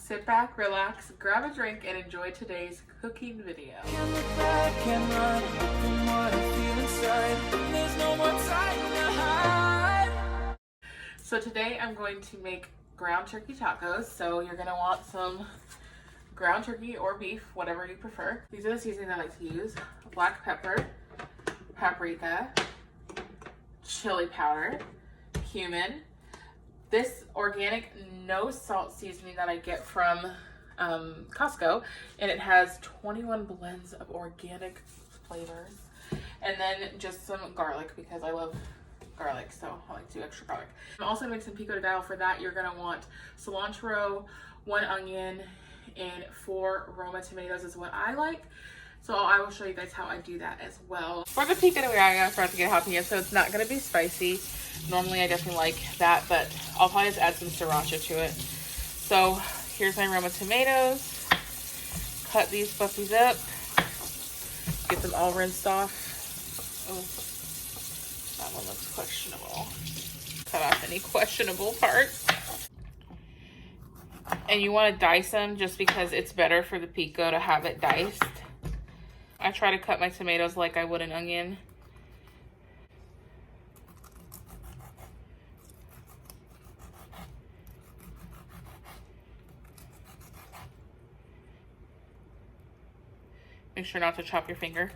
Sit back, relax, grab a drink, and enjoy today's cooking video. Can't look back, can't run from what I feel inside. There's no more time to hide. So today I'm going to make ground turkey tacos. So you're gonna want some ground turkey or beef, whatever you prefer. These are the seasonings I like to use. Black pepper, paprika, chili powder, cumin. This organic no salt seasoning that I get from Costco, and it has 21 blends of organic flavors. And then just some garlic because I love garlic, so I like to do extra garlic. I'm also gonna make some pico de gallo. For that, you're gonna want cilantro, 1 onion, and 4 Roma tomatoes is what I like. So I will show you guys how I do that as well. For the pico de gallo, I forgot to get jalapeno, so it's not gonna be spicy. Normally I definitely like that, but I'll probably just add some sriracha to it. So here's my Roma tomatoes. Cut these puppies up. Get them all rinsed off. Oh, that one looks questionable. Cut off any questionable parts. And you want to dice them just because it's better for the pico to have it diced. I try to cut my tomatoes like I would an onion. Make sure not to chop your finger.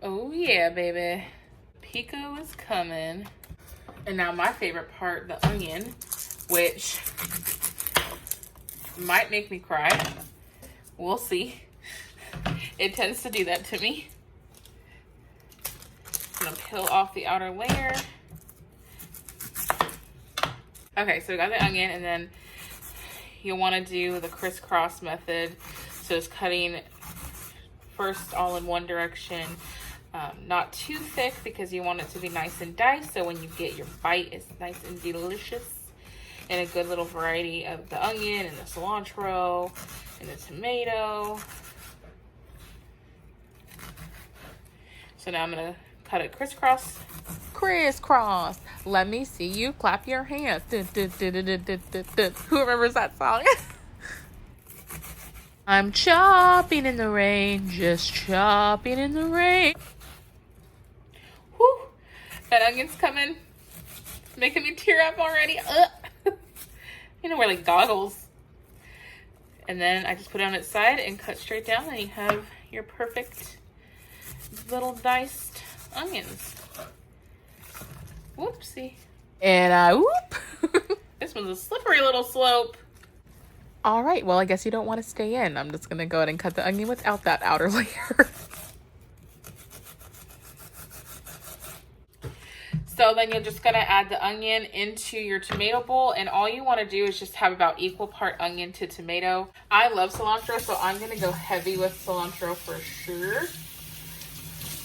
Oh yeah, baby. Pico is coming. And now my favorite part, the onion, which might make me cry. We'll see. It tends to do that to me. I'm gonna peel off the outer layer. Okay, so we got the onion, and then you'll want to do the crisscross method. So it's cutting first all in one direction, not too thick because you want it to be nice and diced. So when you get your bite, it's nice and delicious. And a good little variety of the onion and the cilantro and the tomato. So now I'm gonna cut it crisscross. Crisscross. Let me see you clap your hands. Who remembers that song? I'm chopping in the rain, just chopping in the rain. Whew. That onion's coming. It's making me tear up already. You know, wear like goggles. And then I just put it on its side and cut straight down, and you have your perfect little diced onions. Whoopsie. And I whoop. This one's a slippery little slope. All right, well, I guess you don't want to stay in. I'm just gonna go ahead and cut the onion without that outer layer. So then you're just gonna add the onion into your tomato bowl, and all you wanna do is just have about equal part onion to tomato. I love cilantro, so I'm gonna go heavy with cilantro for sure.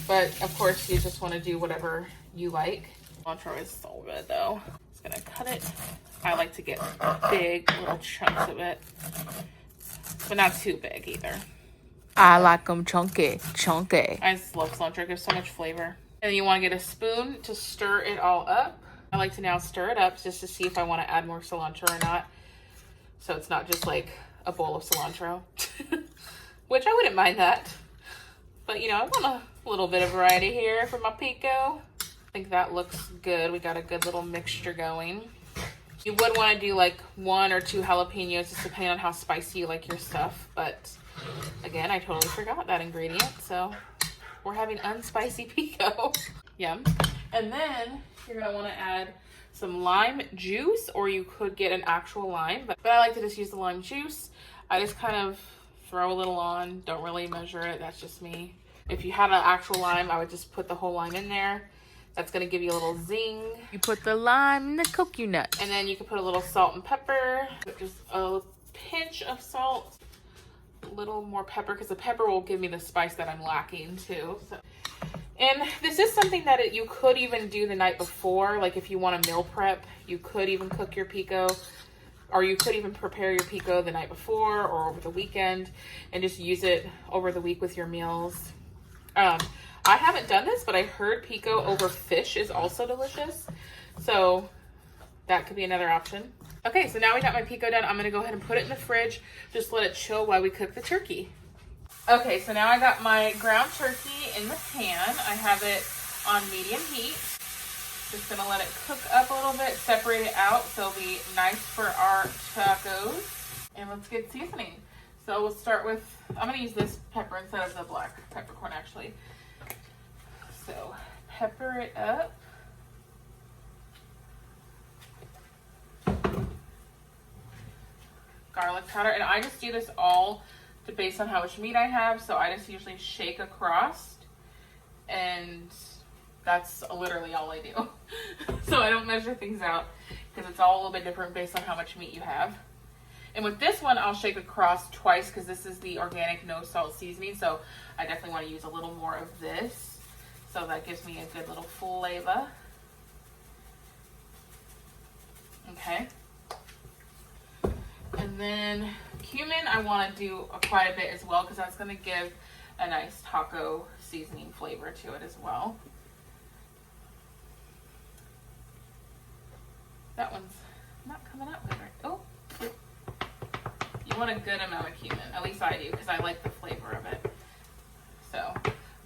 But of course, you just wanna do whatever you like. Cilantro is so good though. Just gonna cut it. I like to get big little chunks of it, but not too big either. I like them chunky, chunky. I just love cilantro. It gives so much flavor. And you want to get a spoon to stir it all up. I like to now stir it up just to see if I want to add more cilantro or not. So it's not just like a bowl of cilantro, which I wouldn't mind that. But you know, I want a little bit of variety here for my pico. I think that looks good. We got a good little mixture going. You would want to do like 1 or 2 jalapenos, just depending on how spicy you like your stuff. But again, I totally forgot that ingredient. So we're having unspicy pico. Yum. And then you're going to want to add some lime juice, or you could get an actual lime. But I like to just use the lime juice. I just kind of throw a little on. Don't really measure it. That's just me. If you had an actual lime, I would just put the whole lime in there. That's going to give you a little zing. You put the lime in the coconut. And then you can put a little salt and pepper. Just a pinch of salt. A little more pepper, because the pepper will give me the spice that I'm lacking too. So. And this is something that you could even do the night before. Like if you want to meal prep, you could even cook your pico Or you could even prepare your pico the night before or over the weekend and just use it over the week with your meals. I haven't done this, but I heard pico over fish is also delicious. So that could be another option. Okay, so now we got my pico done. I'm gonna go ahead and put it in the fridge. Just let it chill while we cook the turkey. Okay, so now I got my ground turkey in the pan. I have it on medium heat. Just gonna let it cook up a little bit, separate it out so it'll be nice for our tacos. And let's get seasoning. So we'll start with, I'm gonna use this pepper instead of the black peppercorn actually. So pepper it up. Garlic powder, and I just do this all based on how much meat I have, so I just usually shake across, and that's literally all I do. So I don't measure things out because it's all a little bit different based on how much meat you have. And with this one, I'll shake across twice because this is the organic no salt seasoning, so I definitely want to use a little more of this, so that gives me a good little flavor. Okay. And then cumin, I want to do quite a bit as well because that's going to give a nice taco seasoning flavor to it as well. That one's not coming out good, right? Oh, you want a good amount of cumin. At least I do because I like the flavor of it. So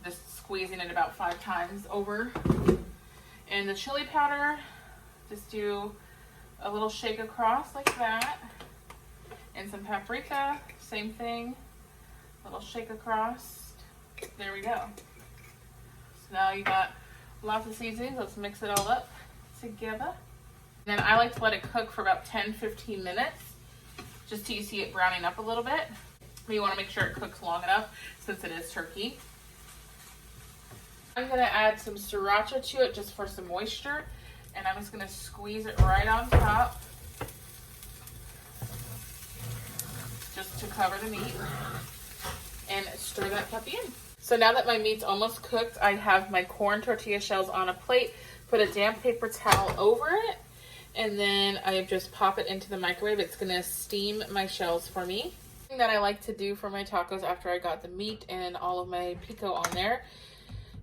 just squeezing it about 5 times over. And the chili powder, just do a little shake across like that. And some paprika, same thing, little shake across. There we go. So now you got lots of seasonings. Let's mix it all up together. Then I like to let it cook for about 10-15 minutes, just till you see it browning up a little bit. But you want to make sure it cooks long enough since it is turkey. I'm gonna add some sriracha to it just for some moisture, and I'm just gonna squeeze it right on top, just to cover the meat, and stir that puppy in. So now that my meat's almost cooked, I have my corn tortilla shells on a plate, put a damp paper towel over it, and then I just pop it into the microwave. It's gonna steam my shells for me. The thing that I like to do for my tacos after I got the meat and all of my pico on there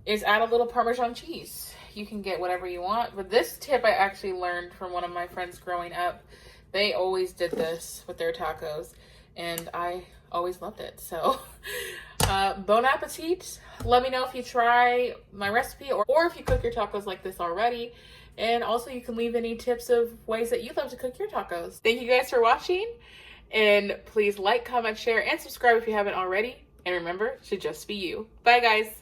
is add a little Parmesan cheese. You can get whatever you want, but this tip I actually learned from one of my friends growing up. They always did this with their tacos, and I always loved it. So bon appetit. Let me know if you try my recipe or if you cook your tacos like this already. And also you can leave any tips of ways that you love to cook your tacos. Thank you guys for watching, and please like, comment, share, and subscribe if you haven't already. And remember to just be you. Bye guys.